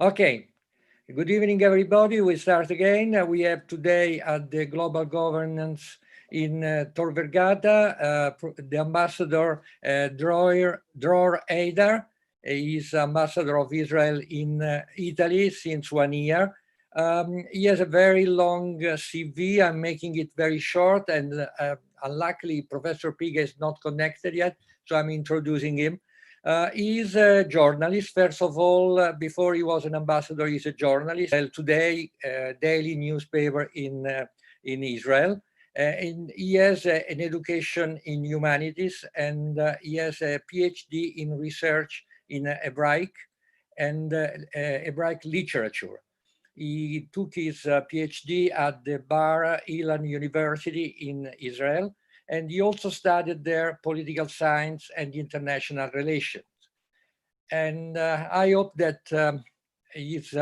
Okay, good evening, everybody. We start again. We have today at the Global Governance in Tor Vergata, the ambassador Dror Eydar. He is ambassador of Israel in Italy since 1 year. He has a very long CV. I'm making it very short, and unluckily, Professor Piga is not connected yet, so I'm introducing him. He's a journalist. First of all, before he was an ambassador, he's a journalist. Today, daily newspaper in Israel. And he has an education in humanities, and he has a PhD in research in Hebraic and Hebraic literature. He took his PhD at the Bar Ilan University in Israel, and he also studied there political science and international relations. And I hope that his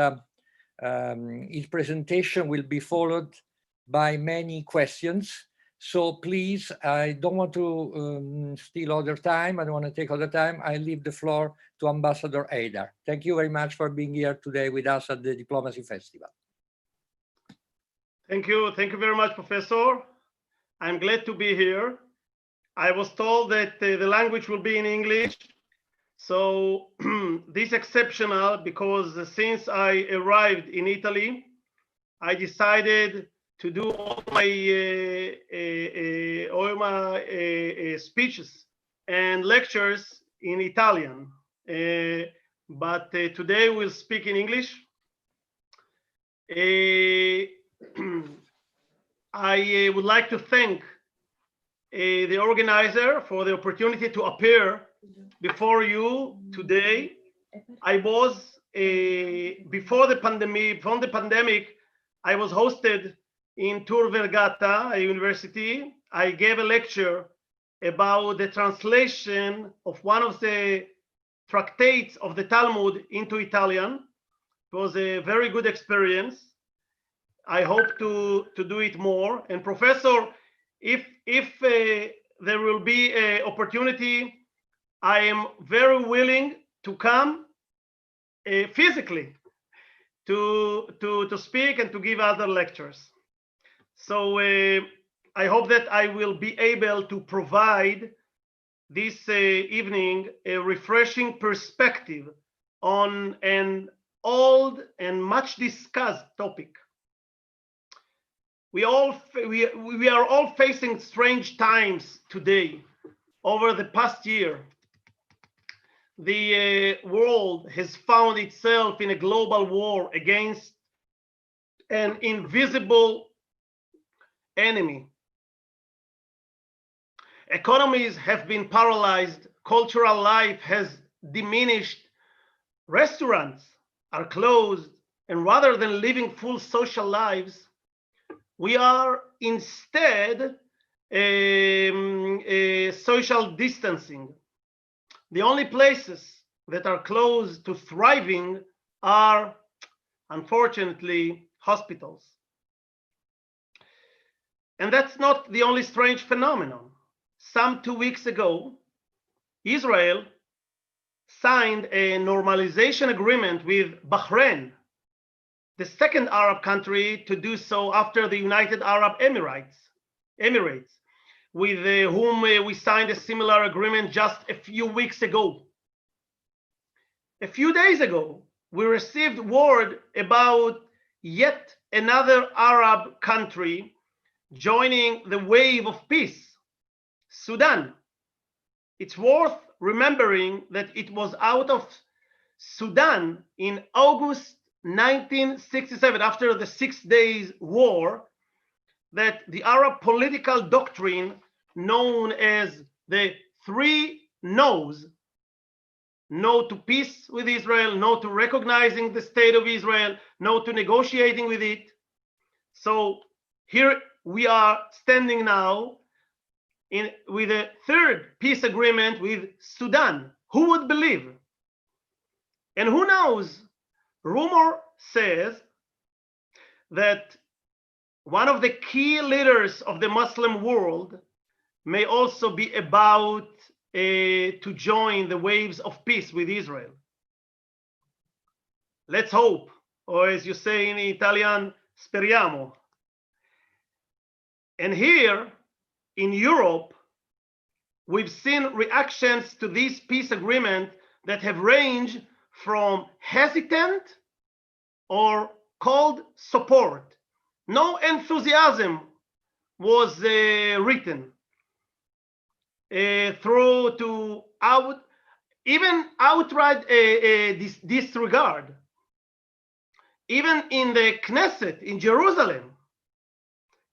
presentation will be followed by many questions. So please, I don't want to steal other time. I don't want to take other time. I leave the floor to Ambassador Eydar. Thank you very much for being here today with us at the Diplomacy Festival. Thank you. Thank you very much, Professor. I'm glad to be here. I was told that the language will be in English. So this is exceptional because since I arrived in Italy, I decided to do all my speeches and lectures in Italian. But today we'll speak in English. I would like to thank the organizer for the opportunity to appear before you today. I was before the pandemic, I was hosted in Tor Vergata University. I gave a lecture about the translation of one of the tractates of the Talmud into Italian. It was a very good experience. I hope to do it more. And Professor, if there will be an opportunity, I am very willing to come physically to speak and to give other lectures. So I hope that I will be able to provide this evening a refreshing perspective on an old and much discussed topic. We are all facing strange times today. Over the past year, the world has found itself in a global war against an invisible enemy. Economies have been paralyzed, cultural life has diminished, restaurants are closed, and rather than living full social lives, we are instead social distancing. The only places that are close to thriving are, unfortunately, hospitals. And that's not the only strange phenomenon. Some 2 weeks ago, Israel signed a normalization agreement with Bahrain, the second Arab country to do so after the United Arab Emirates, with whom we signed a similar agreement just a few weeks ago. A few days ago, we received word about yet another Arab country joining the wave of peace, Sudan. It's worth remembering that it was out of Sudan in August 1967, after the 6 Days War, that the Arab political doctrine known as the 3 no's, no to peace with Israel, no to recognizing the state of Israel, no to negotiating with it. So here we are standing now with a third peace agreement with Sudan. Who would believe? And who knows? Rumor says that one of the key leaders of the Muslim world may also be about to join the waves of peace with Israel. Let's hope, or as you say in Italian, speriamo. And here in Europe, we've seen reactions to this peace agreement that have ranged from hesitant or cold support. No enthusiasm was written through to even outright disregard. Even in the Knesset in Jerusalem,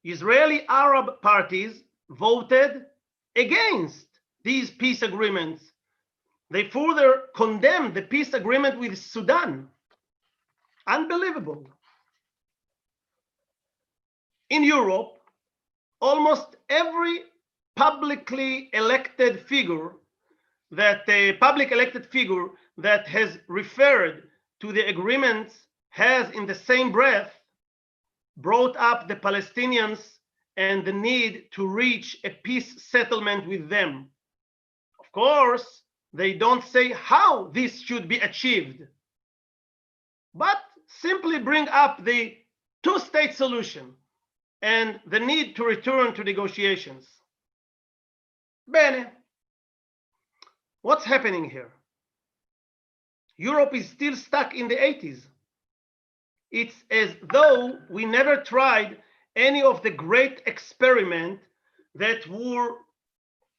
Israeli Arab parties voted against these peace agreements. They further condemned the peace agreement with Sudan. Unbelievable. In Europe, almost every publicly elected figure that has referred to the agreements has in the same breath brought up the Palestinians and the need to reach a peace settlement with them. Of course, they don't say how this should be achieved, but simply bring up the two-state solution and the need to return to negotiations. Bene. What's happening here? Europe is still stuck in the 80s. It's as though we never tried any of the great experiments that were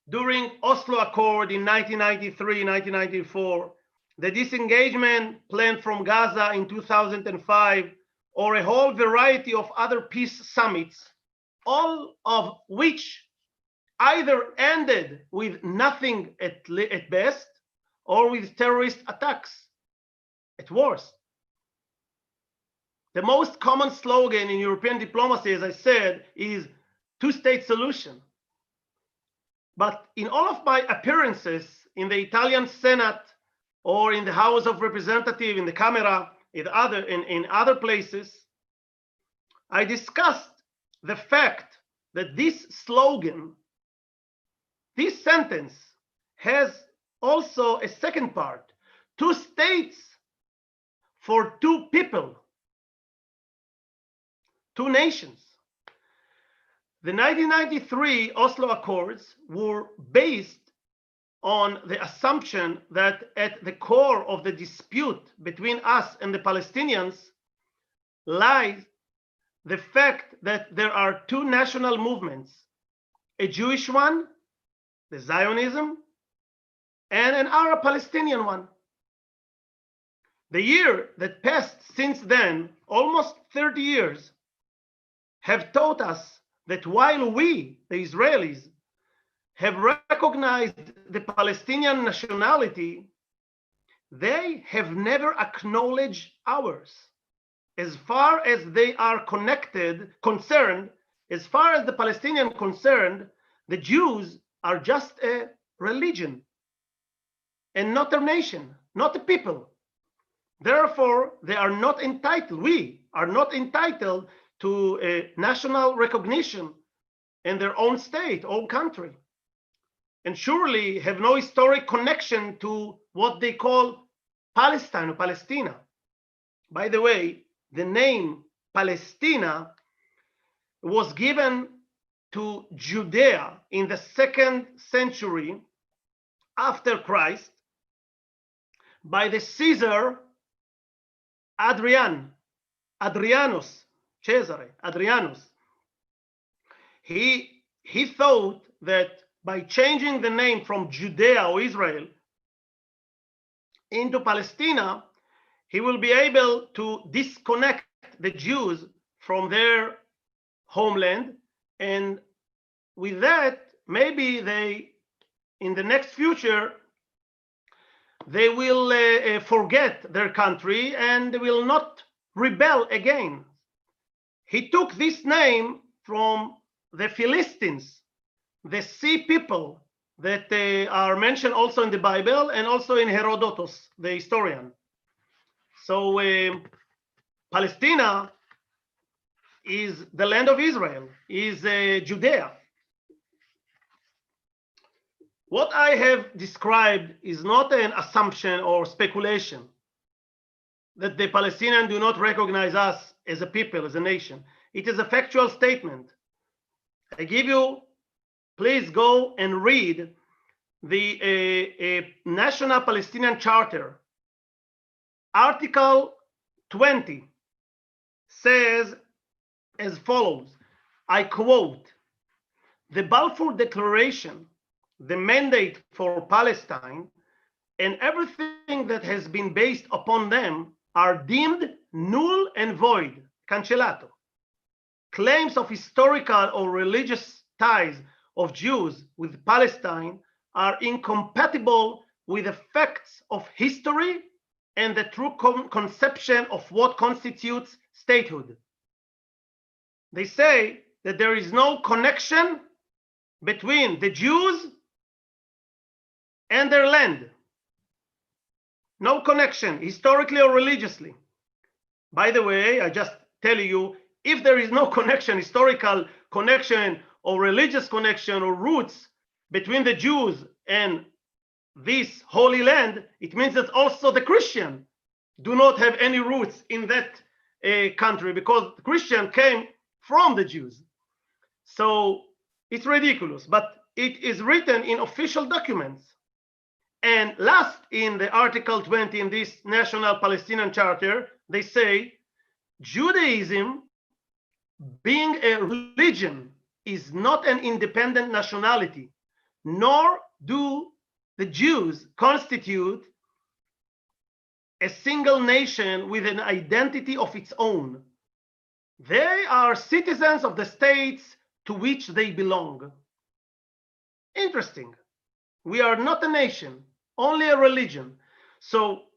during Oslo Accord in 1993, 1994, the disengagement plan from Gaza in 2005, or a whole variety of other peace summits, all of which either ended with nothing at best or with terrorist attacks at worst. The most common slogan in European diplomacy, as I said, is two-state solution. But in all of my appearances in the Italian Senate or in the House of Representatives, in the Camera, in other places, I discussed the fact that this slogan, this sentence, has also a second part: two states for two people, two nations. The 1993 Oslo Accords were based on the assumption that at the core of the dispute between us and the Palestinians lies the fact that there are two national movements, a Jewish one, the Zionism, and an Arab Palestinian one. The year that passed since then, almost 30 years, have taught us that while we, the Israelis, have recognized the Palestinian nationality, they have never acknowledged ours. As far as they are concerned, as far as the Palestinians concerned, the Jews are just a religion and not a nation, not a people. Therefore, they are not entitled, we are not entitled to a national recognition in their own state, own country, and surely have no historic connection to what they call Palestine or Palestina. By the way, the name Palestina was given to Judea in the 2nd century after Christ by the Caesar Adrianus. He thought that by changing the name from Judea or Israel into Palestina, he will be able to disconnect the Jews from their homeland, and with that, maybe they, in the next future, they will forget their country and will not rebel again. He took this name from the Philistines, the sea people that are mentioned also in the Bible and also in Herodotus, the historian. So Palestina is the land of Israel, is Judea. What I have described is not an assumption or speculation. that the Palestinians do not recognize us as a people, as a nation. It is a factual statement. I give you, please go and read the National Palestinian Charter. Article 20 says as follows, I quote, "The Balfour Declaration, the mandate for Palestine, and everything that has been based upon them are deemed null and void, cancellato. Claims of historical or religious ties of Jews with Palestine are incompatible with the facts of history and the true conception of what constitutes statehood." They say that there is no connection between the Jews and their land. No connection, historically or religiously. By the way, I just tell you, if there is no connection, historical connection or religious connection or roots between the Jews and this holy land, it means that also the Christian do not have any roots in that country, because the Christian came from the Jews. So it's ridiculous, but it is written in official documents. And last, in the Article 20 in this National Palestinian Charter, they say Judaism, being a religion, is not an independent nationality, nor do the Jews constitute a single nation with an identity of its own. They are citizens of the states to which they belong. Interesting. We are not a nation, only a religion. So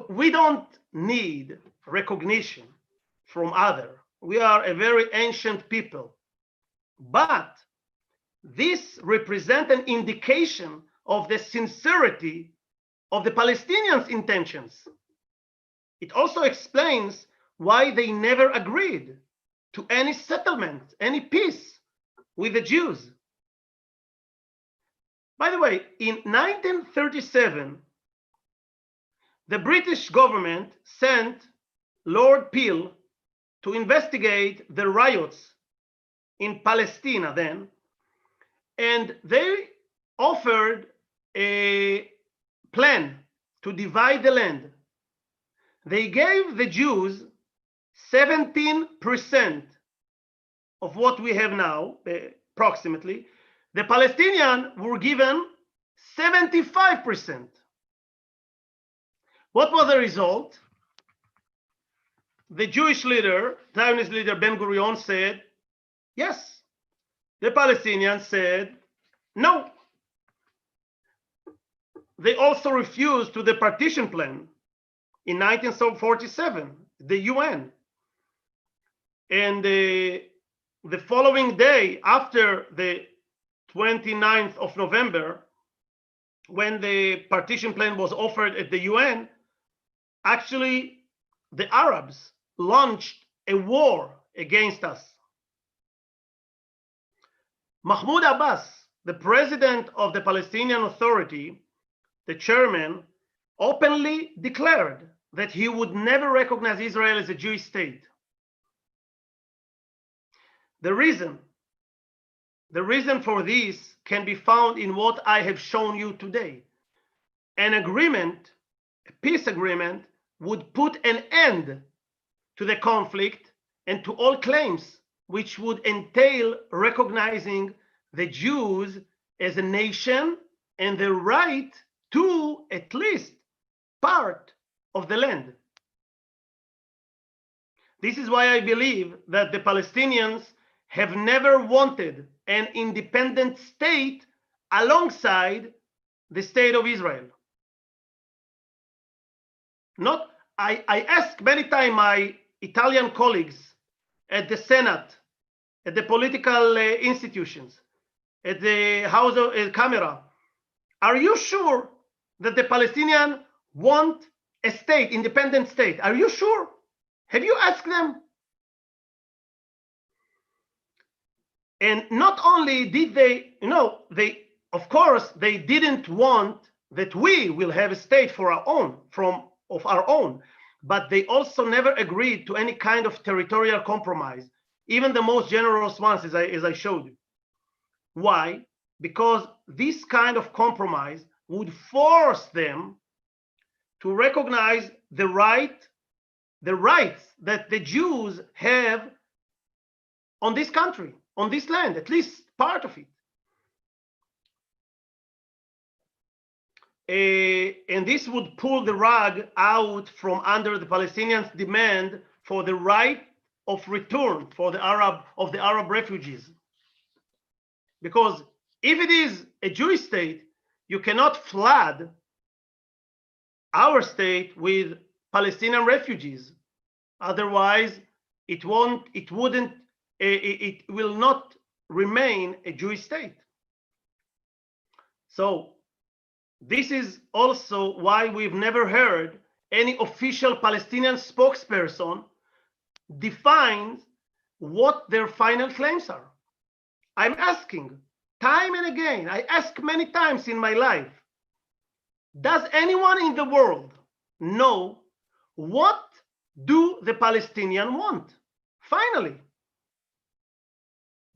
we don't need recognition from others. We are a very ancient people. But this represents an indication of the sincerity of the Palestinians' intentions. It also explains why they never agreed to any settlement, any peace with the Jews. By the way, in 1937, the British government sent Lord Peel to investigate the riots in Palestine then, and they offered a plan to divide the land. They gave the Jews 17% of what we have now, approximately. The Palestinians were given 75%. What was the result? The Jewish leader, Zionist leader Ben-Gurion, said, yes. The Palestinians said, no. They also refused to the partition plan in 1947, the UN. And the following day, after the 29th of November, when the partition plan was offered at the UN, actually the Arabs launched a war against us. Mahmoud Abbas, the president of the Palestinian Authority, the chairman, openly declared that he would never recognize Israel as a Jewish state. The reason for this can be found in what I have shown you today. An agreement, a peace agreement, would put an end to the conflict and to all claims which would entail recognizing the Jews as a nation and the right to at least part of the land. This is why I believe that the Palestinians have never wanted an independent state alongside the state of Israel. I asked many times my Italian colleagues at the Senate, at the political institutions, at the House of Camera, are you sure that the Palestinians want a state, independent state? Are you sure? Have you asked them? And not only did they, of course, they didn't want that we will have a state of our own, but they also never agreed to any kind of territorial compromise, even the most generous ones, as I showed you. Why? Because this kind of compromise would force them to recognize the rights that the Jews have on this country, on this land, at least part of it. And this would pull the rug out from under the Palestinians' demand for the right of return for the Arab refugees. Because if it is a Jewish state, you cannot flood our state with Palestinian refugees. Otherwise, it will not remain a Jewish state. So this is also why we've never heard any official Palestinian spokesperson define what their final claims are. I'm asking time and again, I ask many times in my life, does anyone in the world know what do the Palestinians want? Finally,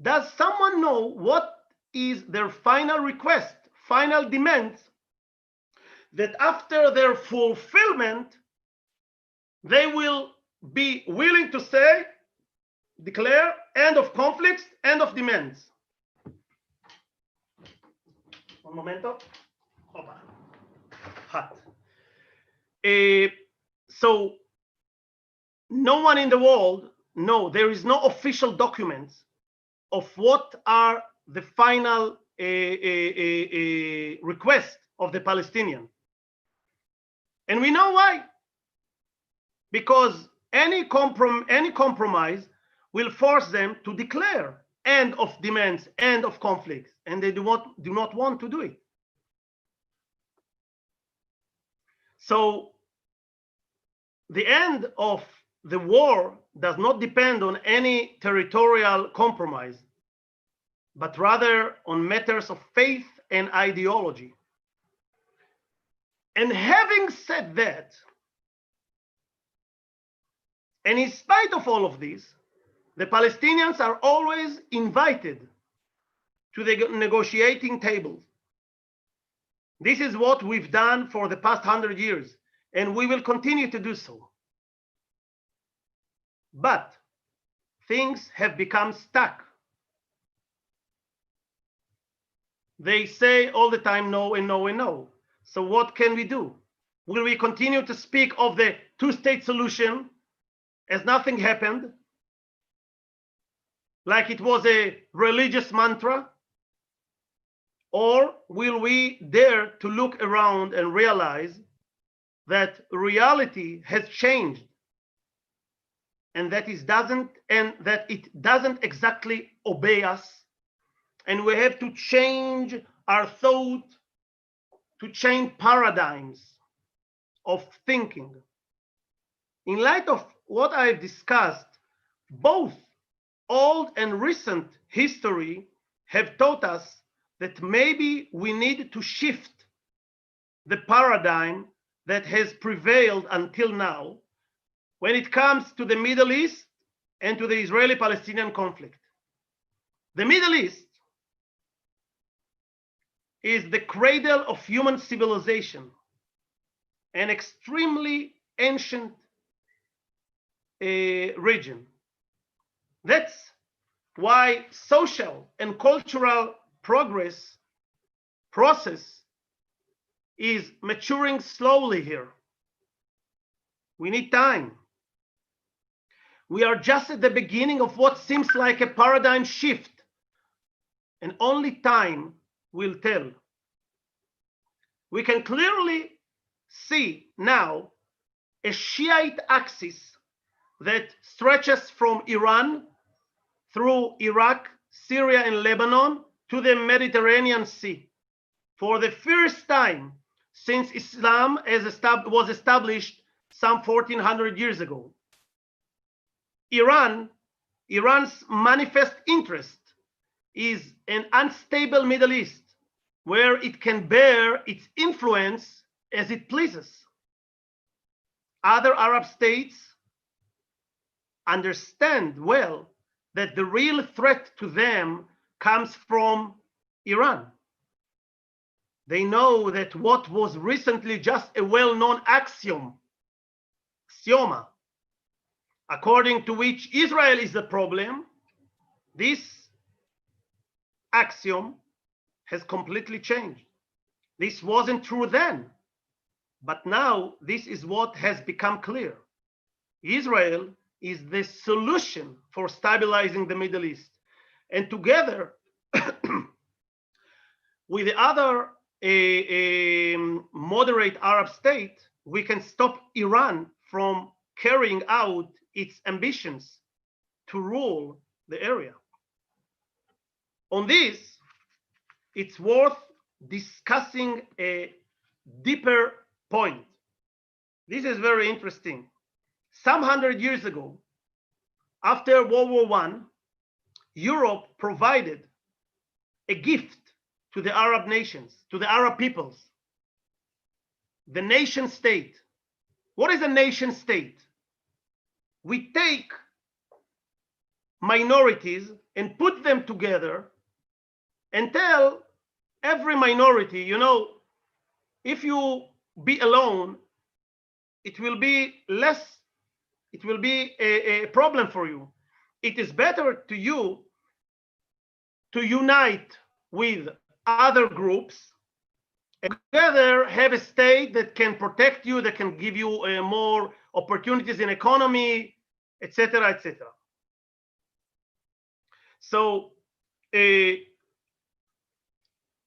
does someone know what is their final request, final demands, that after their fulfillment, they will be willing to say, declare, end of conflicts, end of demands? Un momento. Opa. Hot. So no one in the world, no, there is no official documents of what are the final request of the Palestinian. And we know why. Because any compromise will force them to declare end of demands, end of conflicts, and they do not want to do it. So the end of the war does not depend on any territorial compromise, but rather on matters of faith and ideology. And having said that, and in spite of all of this, the Palestinians are always invited to the negotiating tables. This is what we've done for the past 100 years, and we will continue to do so. But things have become stuck. They say all the time no and no and no. So what can we do? Will we continue to speak of the two-state solution as nothing happened, like it was a religious mantra? Or will we dare to look around and realize that reality has changed, and that it doesn't exactly obey us, and we have to change our thought, to change paradigms of thinking? In light of what I've discussed, both old and recent history have taught us that maybe we need to shift the paradigm that has prevailed until now when it comes to the Middle East and to the Israeli-Palestinian conflict. The Middle East is the cradle of human civilization, an extremely ancient region. That's why social and cultural process is maturing slowly here. We need time. We are just at the beginning of what seems like a paradigm shift, and only time will tell. We can clearly see now a Shiite axis that stretches from Iran through Iraq, Syria, and Lebanon to the Mediterranean Sea. For the first time since Islam was established some 1400 years ago. Iran's manifest interest is an unstable Middle East where it can bear its influence as it pleases. other Arab states understand well that the real threat to them comes from Iran. They know that what was recently just a well-known axioma, according to which Israel is the problem, this axiom has completely changed. This wasn't true then, but now this is what has become clear. Israel is the solution for stabilizing the Middle East. And together with the other moderate Arab state, we can stop Iran from carrying out its ambitions to rule the area. On this, it's worth discussing a deeper point. This is very interesting. Some 100 years ago, after World War I, Europe provided a gift to the Arab nations, to the Arab peoples, the nation state. What is a nation state? We take minorities and put them together and tell every minority, you know, if you be alone, it will be a problem for you. It is better to you to unite with other groups and together have a state that can protect you, that can give you more opportunities in economy, etc., etc. So the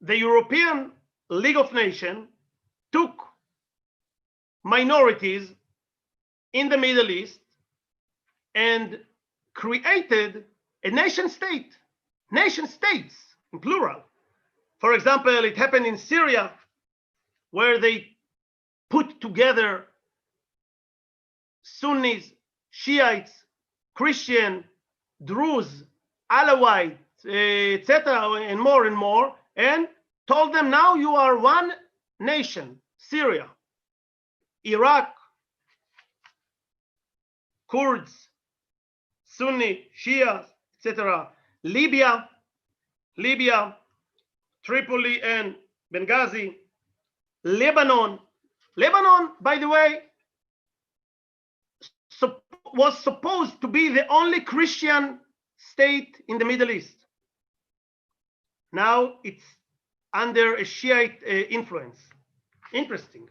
European League of Nations took minorities in the Middle East and created a nation state, nation states in plural. For example, it happened in Syria, where they put together Sunnis, Shiites, Christian, Druze, Alawite, etc., and more, and told them, now you are one nation, Syria, Iraq, Kurds, Sunni, Shia, etc., Libya, Tripoli and Benghazi, Lebanon. Lebanon, by the way, was supposed to be the only Christian state in the Middle East. Now it's under a Shiite influence. Interesting.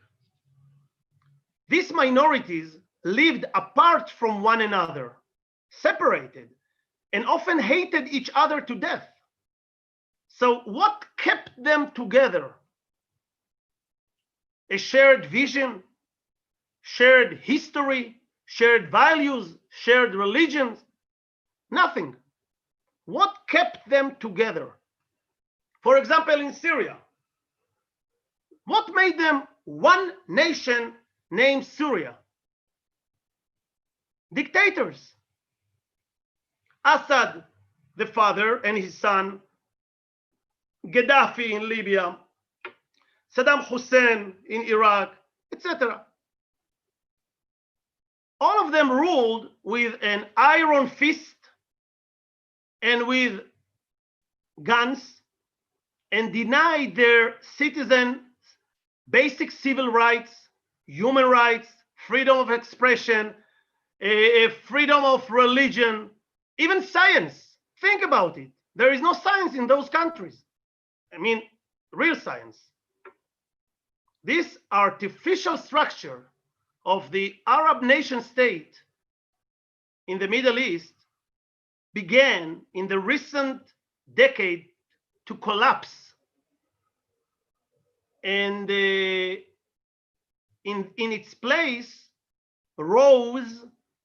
These minorities lived apart from one another, separated, and often hated each other to death. So what kept them together? A shared vision, shared history, shared values, shared religions? Nothing. What kept them together? For example, in Syria, what made them one nation named Syria? Dictators. Assad, the father, and his son, Gaddafi in Libya, Saddam Hussein in Iraq, etc. All of them ruled with an iron fist and with guns, and denied their citizens basic civil rights, human rights, freedom of expression, freedom of religion, even science. Think about it. There is no science in those countries. I mean, real science. This artificial structure of the Arab nation state in the Middle East began in the recent decade to collapse. And in its place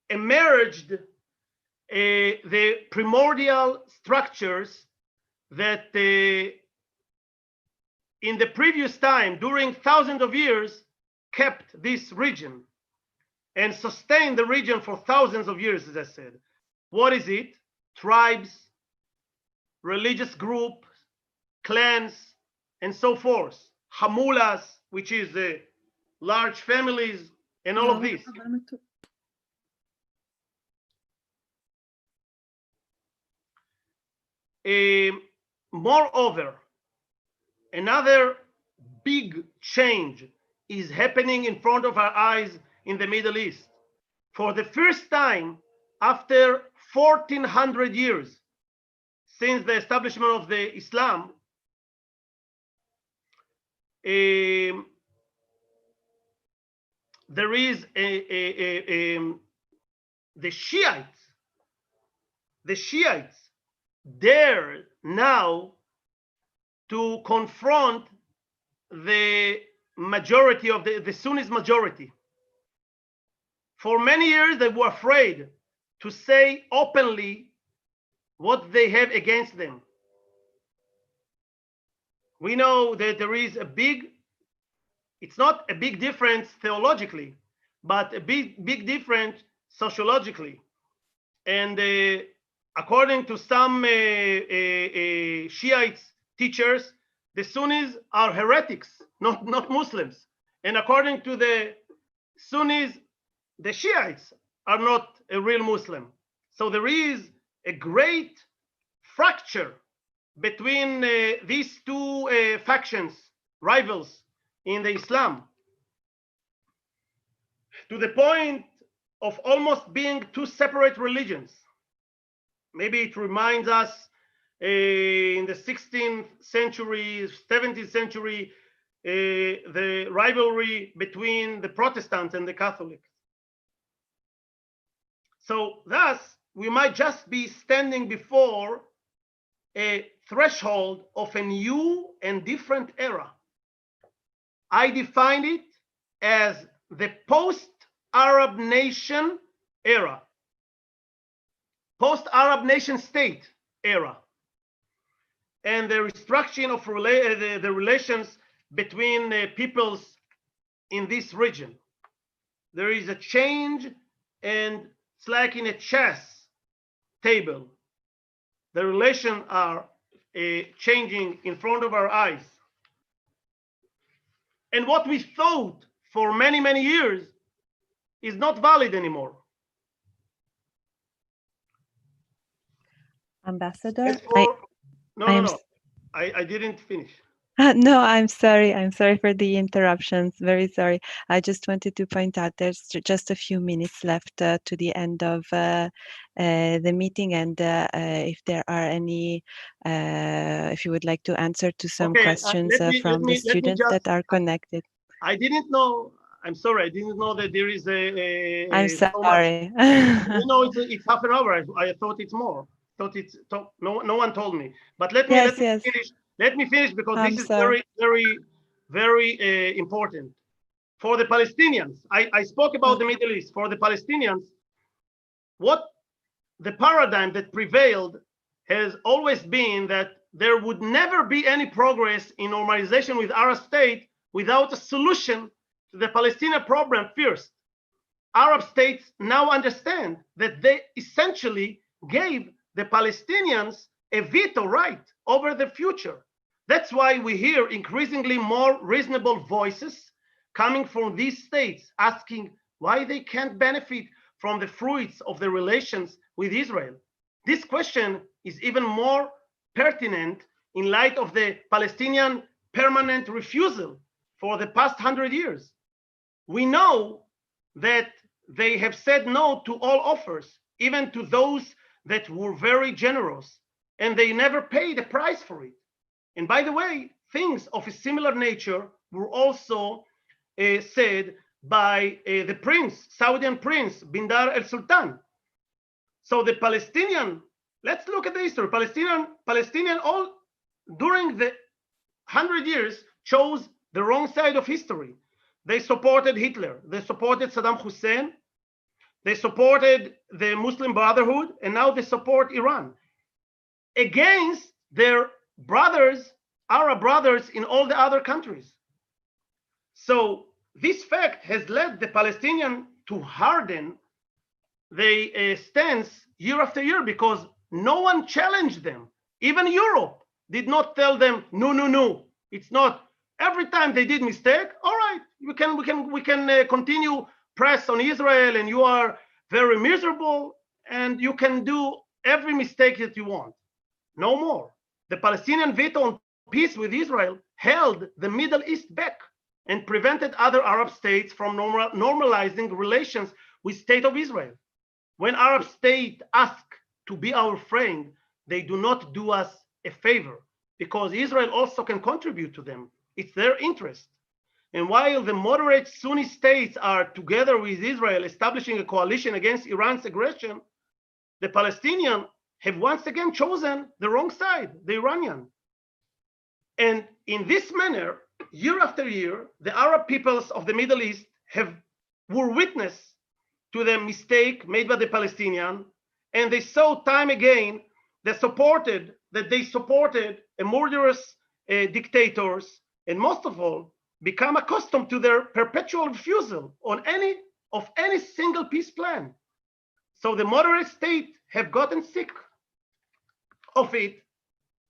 emerged the primordial structures that in the previous time, during thousands of years, kept this region and sustained the region for thousands of years, as I said. What is it? Tribes, religious groups, clans, and so forth. Hamulas, which is large families, and all of this. Moreover, another big change is happening in front of our eyes in the Middle East. For the first time after 1400 years since the establishment of the Islam, there is the Shiites dare now to confront the majority of the Sunnis majority. For many years, they were afraid to say openly what they have against them. We know that there is it's not a big difference theologically, but a big difference sociologically. And according to some Shiites teachers, the Sunnis are heretics, not Muslims. And according to the Sunnis, the Shiites are not a real Muslim. So there is a great fracture between these two factions, rivals in the Islam, to the point of almost being two separate religions. Maybe it reminds us in the 16th century, 17th century, the rivalry between the Protestants and the Catholics. So thus, we might just be standing before a threshold of a new and different era. I define it as the post-Arab nation era, post-Arab nation state era, and the restructuring of the relations between peoples in this region. There is a change, and it's like in a chess table. The relations are changing in front of our eyes. And what we thought for many, many years is not valid anymore. Ambassador, I didn't finish. No, I'm sorry. I'm sorry for the interruptions. Very sorry. I just wanted to point out there's just a few minutes left to the end of the meeting, and if there are any, if you would like to answer to some questions from the students that are connected. I didn't know. I'm sorry. I didn't know that there is a I'm sorry. It's half an hour. I thought it's more. No one told me. But let me finish. Let me finish, because this is very, very, very important. For the Palestinians, I spoke about the Middle East. For the Palestinians, what the paradigm that prevailed has always been that there would never be any progress in normalization with Arab state without a solution to the Palestinian problem first. Arab states now understand that they essentially gave the Palestinians a veto right over the future. That's why we hear increasingly more reasonable voices coming from these states asking why they can't benefit from the fruits of the relations with Israel. This question is even more pertinent in light of the Palestinian permanent refusal for the past 100 years. We know that they have said no to all offers, even to those that were very generous, and they never paid a price for it. And by the way, things of a similar nature were also said by the prince, Saudian prince, Bindar el-Sultan. So the Palestinian, let's look at the history. Palestinian all during the 100 years chose the wrong side of history. They supported Hitler, they supported Saddam Hussein, they supported the Muslim Brotherhood, and now they support Iran against their brothers, Arab brothers in all the other countries. So this fact has led the Palestinian to harden their stance year after year, because no one challenged them. Even Europe did not tell them, no, it's not. Every time they did mistake, all right, we can continue press on Israel and you are very miserable and you can do every mistake that you want. No more. The Palestinian veto on peace with Israel held the Middle East back and prevented other Arab states from normalizing relations with State of Israel. When Arab states ask to be our friend, they do not do us a favor because Israel also can contribute to them. It's their interest. And while the moderate Sunni states are together with Israel establishing a coalition against Iran's aggression, the Palestinians have once again chosen the wrong side, the Iranian. And in this manner, year after year, the Arab peoples of the Middle East were witness to the mistake made by the Palestinian, and they saw time again that they supported a murderous dictators, and most of all, become accustomed to their perpetual refusal on any single peace plan. So the moderate state have gotten sick of it,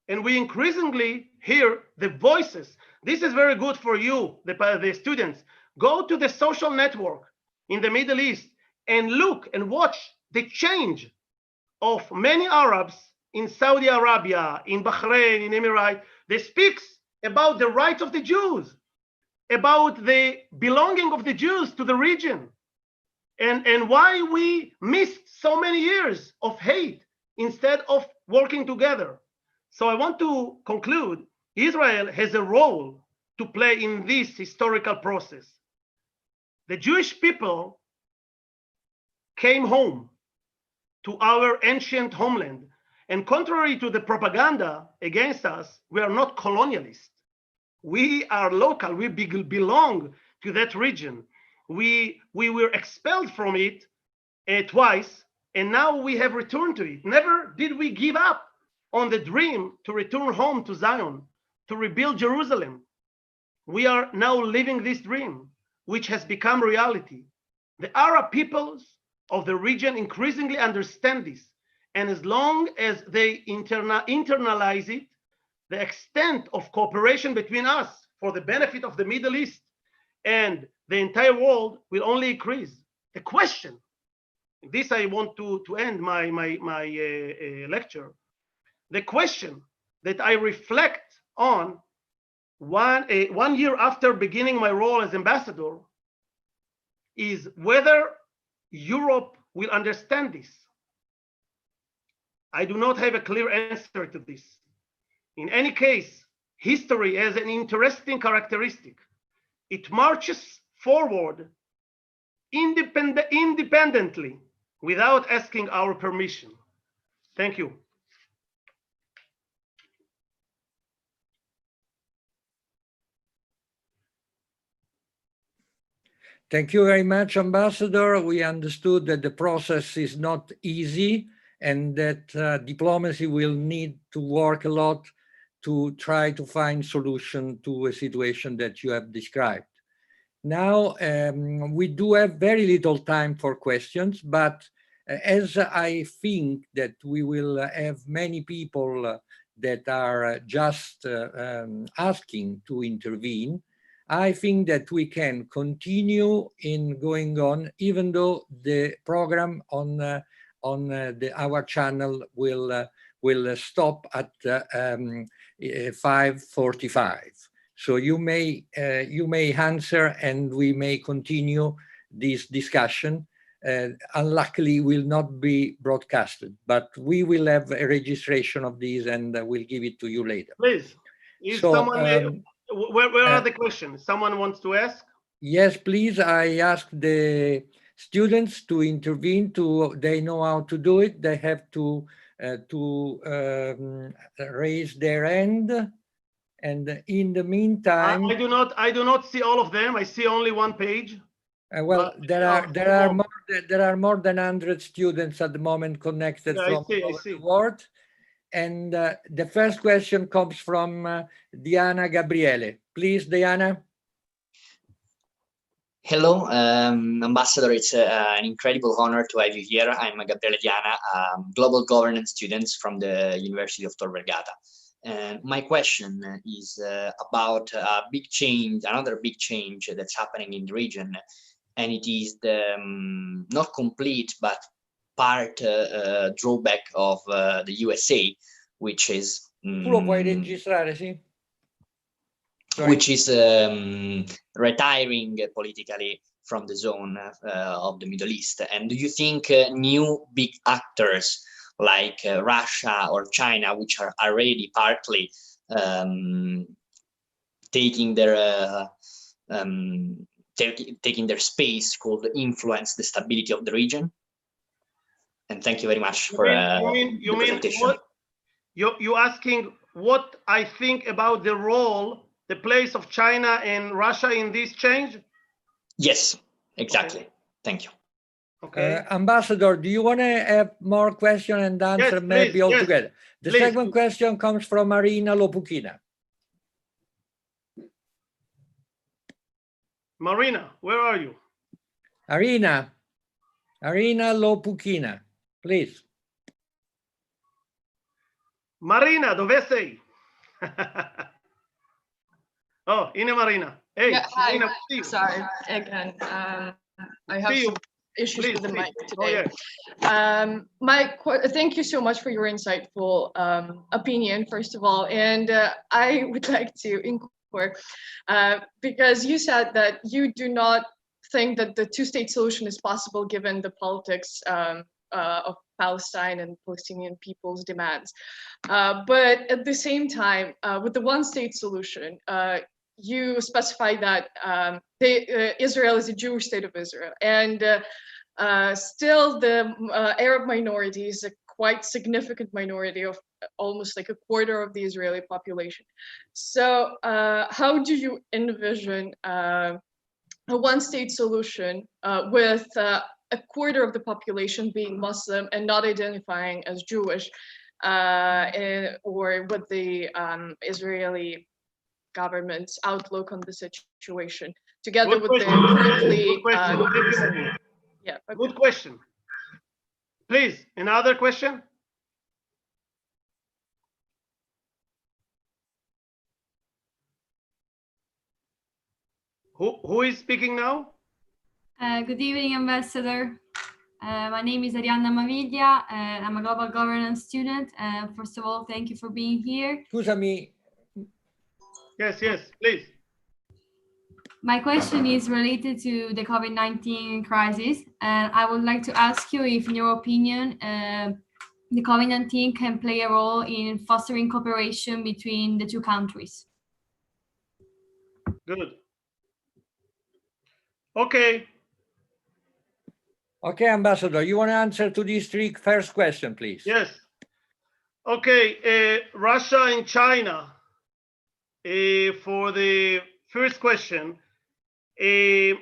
and we increasingly hear the voices. This is very good for you, the students. Go to the social network in the Middle East and look and watch the change of many Arabs in Saudi Arabia, in Bahrain, in Emirates. They speak about the rights of the Jews, about the belonging of the Jews to the region, and why we missed so many years of hate instead of working together. So I want to conclude, Israel has a role to play in this historical process. The Jewish people came home to our ancient homeland, and contrary to the propaganda against us, we are not colonialists. We are local, we belong to that region. We were expelled from it twice, and now we have returned to it. Never did we give up on the dream to return home to Zion, to rebuild Jerusalem. We are now living this dream, which has become reality. The Arab peoples of the region increasingly understand this, and as long as they internalize it, the extent of cooperation between us for the benefit of the Middle East and the entire world will only increase. The question, this I want to end my lecture. The question that I reflect on 1 year after beginning my role as ambassador is whether Europe will understand this. I do not have a clear answer to this. In any case, history has an interesting characteristic. It marches forward independently without asking our permission. Thank you. Thank you very much, Ambassador. We understood that the process is not easy and that diplomacy will need to work a lot to try to find solution to a situation that you have described. Now, we do have very little time for questions, but as I think that we will have many people that are just asking to intervene, I think that we can continue in going on, even though the program on our channel will stop at 5:45. So you may answer, and we may continue this discussion. Unluckily, will not be broadcasted, but we will have a registration of these, and we'll give it to you later. Please, if so, someone. Where are the questions? Someone wants to ask? Yes, please. I ask the students to intervene. They know how to do it. They have to raise their hand. And in the meantime, I do not see all of them. I see only one page. Well, there are more than 100 students at the moment connected from all over the world. And the first question comes from Diana Gabriele. Please, Diana. Hello, Ambassador. It's an incredible honor to have you here. I'm Gabriele Diana, Global Governance student from the University of Tor Vergata. And my question is about a big change, another big change that's happening in the region. and it is the not complete but part drawback of the USA, which is Tu lo puoi registrare, sì? which is retiring politically from the zone of the Middle East. And do you think new big actors like Russia or China, which are already partly taking their taking their space, could influence the stability of the region? And thank you very much for you the mean presentation. what? You're asking what I think about the role, the place of China and Russia in this change? Yes, exactly. Okay. Thank you. Okay. Ambassador, do you want to have more question and answer Yes, maybe please, all yes, together? The please. second question comes from Marina Lopukina. Marina, where are you? Arina Lopukina, please. Marina, dove sei? Oh, Ine Marina. Hey, Yeah, hi. Marina, see you. Sorry again. I have See you. some issues Please, with the please. mic Oh, today. yeah. Thank you so much for your insightful opinion, first of all. And I would like to inquire, because you said that you do not think that the two-state solution is possible given the politics of Palestine and Palestinian people's demands. But at the same time, with the one-state solution, you specify that Israel is a Jewish state of Israel, and still the Arab minority is a quite significant minority of almost like a quarter of the Israeli population. So how do you envision a one-state solution with a quarter of the population being Muslim and not identifying as Jewish, or with the Israeli government's outlook on the situation, together Good with question. the currently Good question. Thank you, Marina. yeah. Okay. Good question. Please, another question? Who is speaking now? Good evening, Ambassador. My name is Arianna Maviglia, and I'm a global governance student. First of all, thank you for being here. Scusami, Yes, please. My question is related to the COVID-19 crisis, and I would like to ask you if, in your opinion, the COVID-19 can play a role in fostering cooperation between the two countries. Good. Okay. okay, Ambassador, you want to answer to these three first question, please? Yes. Okay. Russia and China. For the first question, it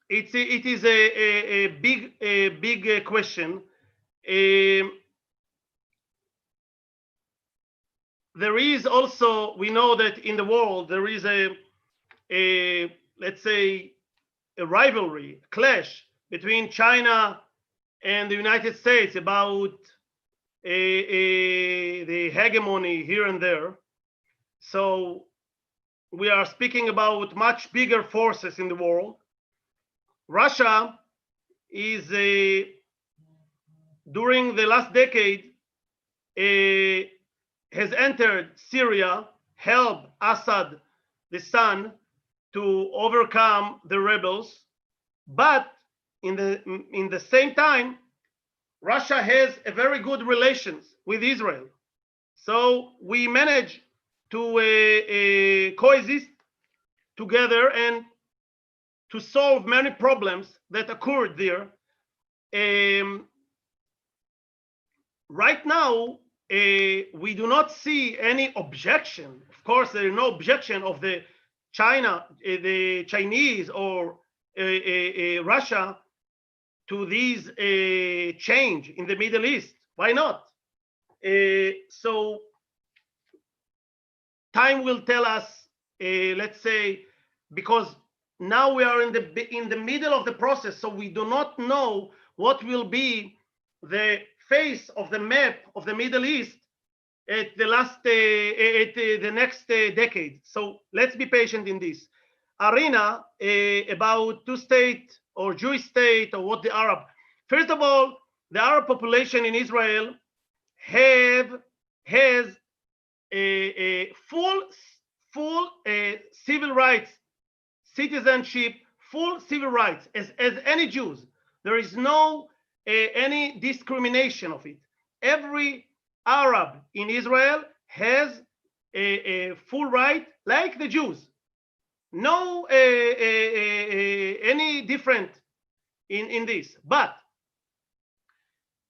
is a big question. There is also, we know that in the world there is a let's say a rivalry, a clash between China and the United States about the hegemony here and there. So we are speaking about much bigger forces in the world. Russia is during the last decade has entered Syria, helped Assad, the son, to overcome the rebels. But in the same time, Russia has a very good relations with Israel. So we managed to coexist together and to solve many problems that occurred there. Right now, we do not see any objection. Of course, there is no objection of the Chinese or Russia to these change in the Middle East. Why not? So time will tell us. Let's say, because now we are in the middle of the process, so we do not know what will be the face of the map of the Middle East at the next decade. So let's be patient in this. arena about two-state or Jewish state or what the Arab. First of all, the Arab population in Israel has a full civil rights, citizenship, full civil rights as any Jews. There is no any discrimination of it. Every Arab in Israel has a full right like the Jews. No any different in this. But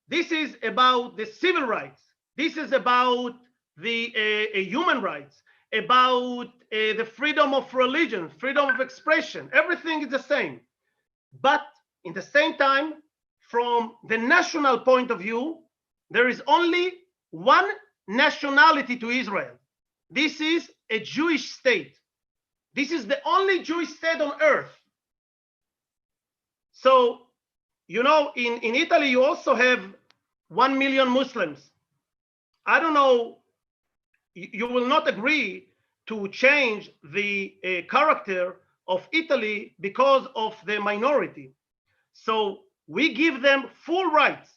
this is about the civil rights. This is about the human rights, about the freedom of religion, freedom of expression. Everything is the same. But in the same time, from the national point of view, there is only one nationality to Israel. This is a Jewish state. This is the only Jewish state on earth. So, you know, in Italy, you also have 1 million Muslims. I don't know, you will not agree to change the character of Italy because of the minority. So we give them full rights.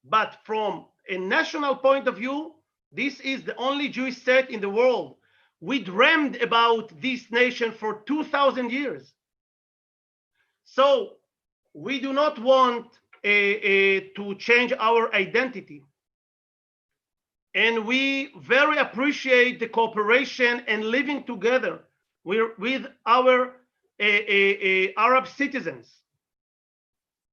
But from a national point of view, this is the only Jewish state in the world. We dreamed about this nation for 2,000 years. So we do not want to change our identity. And we very appreciate the cooperation and living together with our Arab citizens.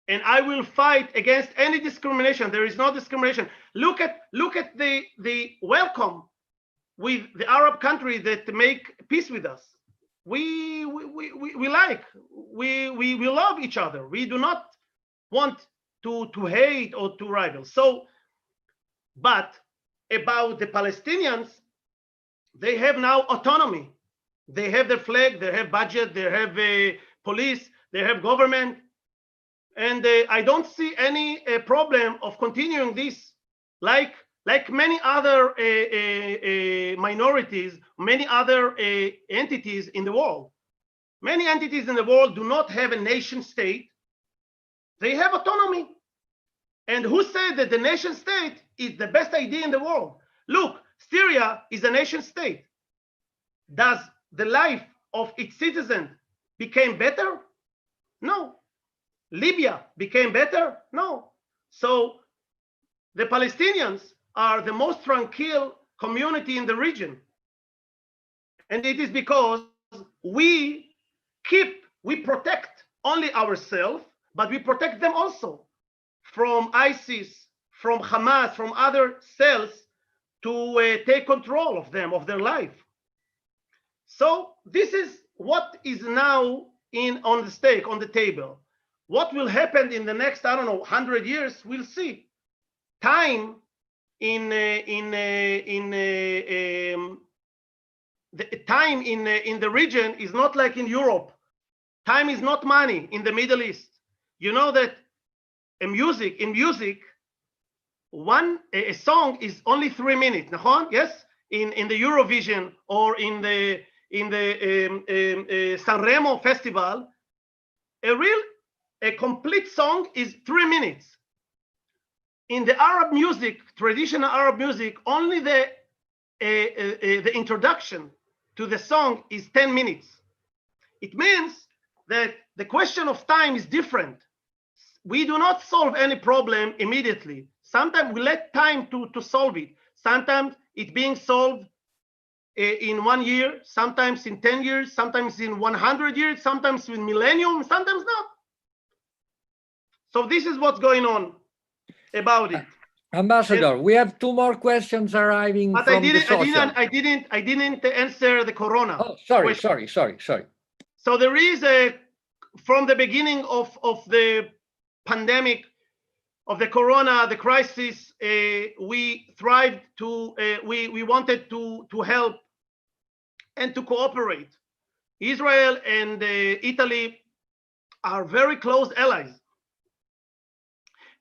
And I will fight against any discrimination. There is no discrimination. Look at the welcome with the Arab countries that make peace with us. We love each other. We do not want to hate or to rival. So, but about the Palestinians, they have now autonomy. They have their flag, they have budget, they have police, they have government. And I don't see any problem of continuing this, like many other minorities, many other entities in the world. Many entities in the world do not have a nation state. They have autonomy. And who said that the nation state is the best idea in the world? Look, Syria is a nation state. Does the life of its citizens become better? No. Libya became better? No. So the Palestinians are the most tranquil community in the region. And it is because we protect only ourselves, but we protect them also from ISIS, from Hamas, from other cells to take control of them, of their life. So this is what is now on the stake, on the table. What will happen in the next, I don't know, 100 years, we'll see. Time in the region is not like in Europe. Time is not money in the Middle East. You know that in music, a song is only 3 minutes. Yes, in the Eurovision or in the Sanremo festival, a complete song is 3 minutes. In the Arab music, traditional Arab music, only the introduction to the song is 10 minutes. It means that the question of time is different. We do not solve any problem immediately. Sometimes we let time to solve it. Sometimes it's being solved in 1 year, sometimes in 10 years, sometimes in 100 years, sometimes in millennium, sometimes not. So this is what's going on about it. Ambassador, we have 2 more questions arriving but from the social. I didn't answer the corona. Oh, sorry. So there is from the beginning of the pandemic, of the corona, the crisis, we thrived to, we wanted to help and to cooperate. Israel and Italy are very close allies.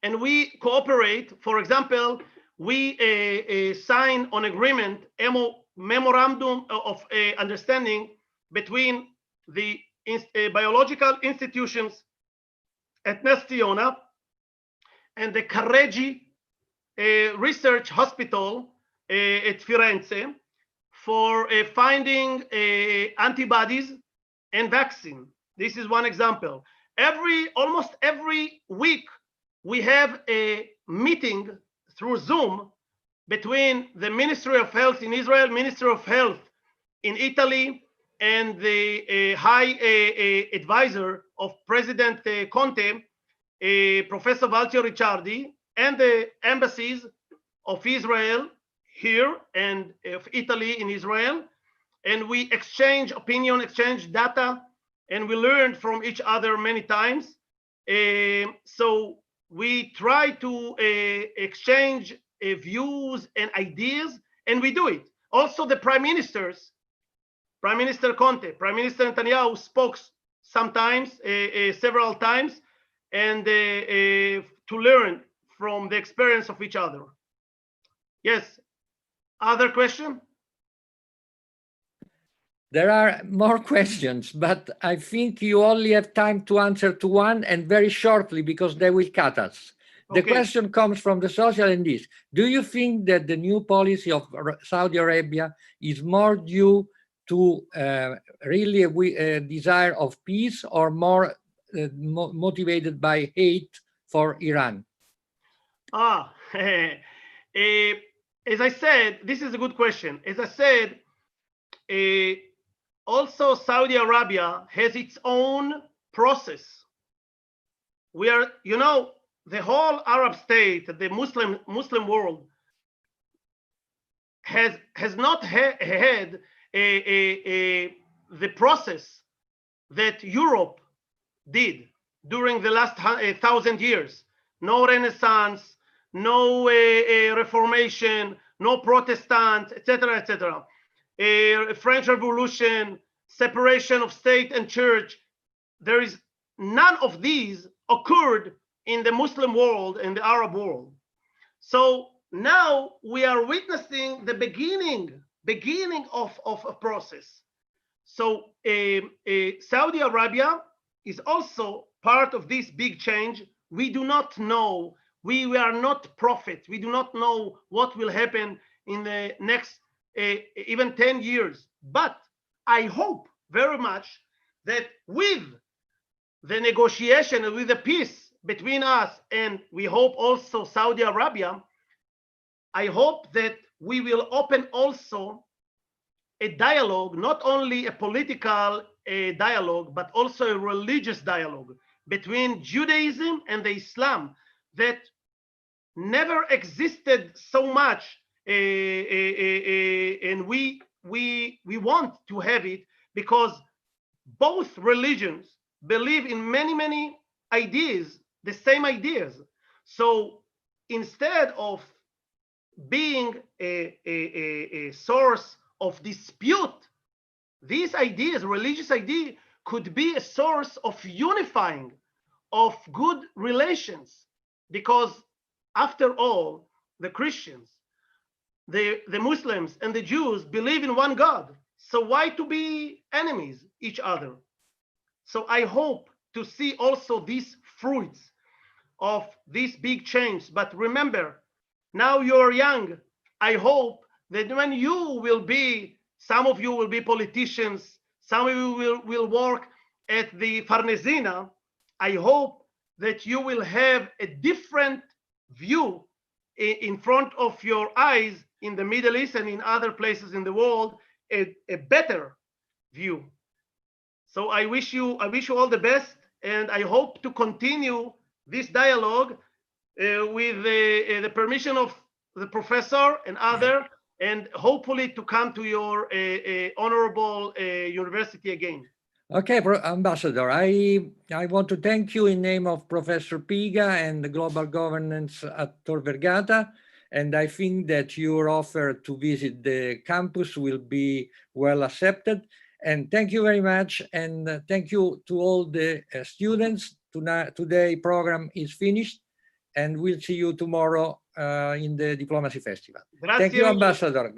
And we cooperate. For example, we sign an agreement, memorandum of understanding between the biological institutions at Ness Ziona and the Carreggi Research Hospital at Firenze for finding antibodies and vaccine. This is one example. Almost every week, we have a meeting through Zoom between the Ministry of Health in Israel, Ministry of Health in Italy, and the high advisor of President Conte, Professor Valtio Ricciardi, and the embassies of Israel here and of Italy in Israel. And we exchange opinion, exchange data, and we learned from each other many times. So we try to exchange views and ideas, and we do it. Also, the prime ministers, Prime Minister Conte, Prime Minister Netanyahu spoke sometimes, several times, and to learn from the experience of each other. Yes, other question? There are more questions, but I think you only have time to answer to one, and very shortly, because they will cut us. The Okay. question comes from the social and this. Do you think that the new policy of Saudi Arabia is more due to really a desire of peace, or more motivated by hate for Iran? As I said, this is a good question. As I said, also Saudi Arabia has its own process. We are, you know, the whole Arab state, the Muslim world has not had the process that Europe did during the last 1,000 years. No Renaissance, no Reformation, no Protestant, etc., etc. French Revolution, separation of state and church. There is none of these occurred in the Muslim world and the Arab world. So now we are witnessing the beginning of a process. So Saudi Arabia is also part of this big change. We do not know. We are not prophets. We do not know what will happen in the next even 10 years. But I hope very much that with the negotiation and with the peace between us, and we hope also Saudi Arabia, I hope that we will open also a dialogue, not only a political dialogue, but also a religious dialogue between Judaism and the Islam that never existed so much, and we want to have it, because both religions believe in many ideas, the same ideas. So instead of being a source of dispute, these ideas, religious idea, could be a source of unifying, of good relations, because after all, the Christians, the Muslims, and the Jews believe in one God. So why to be enemies each other? So I hope to see also these fruits of this big change. But remember, now you're young. I hope that when you will be, some of you will be politicians, some of you will work at the Farnesina. I hope that you will have a different view in front of your eyes in the Middle East and in other places in the world, a better view. So I wish you all the best, and I hope to continue this dialogue with the permission of the professor and other, and hopefully to come to your honorable university again. Okay, Ambassador, I want to thank you in name of Professor Piga and the Global Governance at Tor Vergata, and I think that your offer to visit the campus will be well accepted. And thank you very much, and thank you to all the students. Today program is finished, and we'll see you tomorrow in the Diplomacy Festival. Grazie Thank you, mille. Ambassador.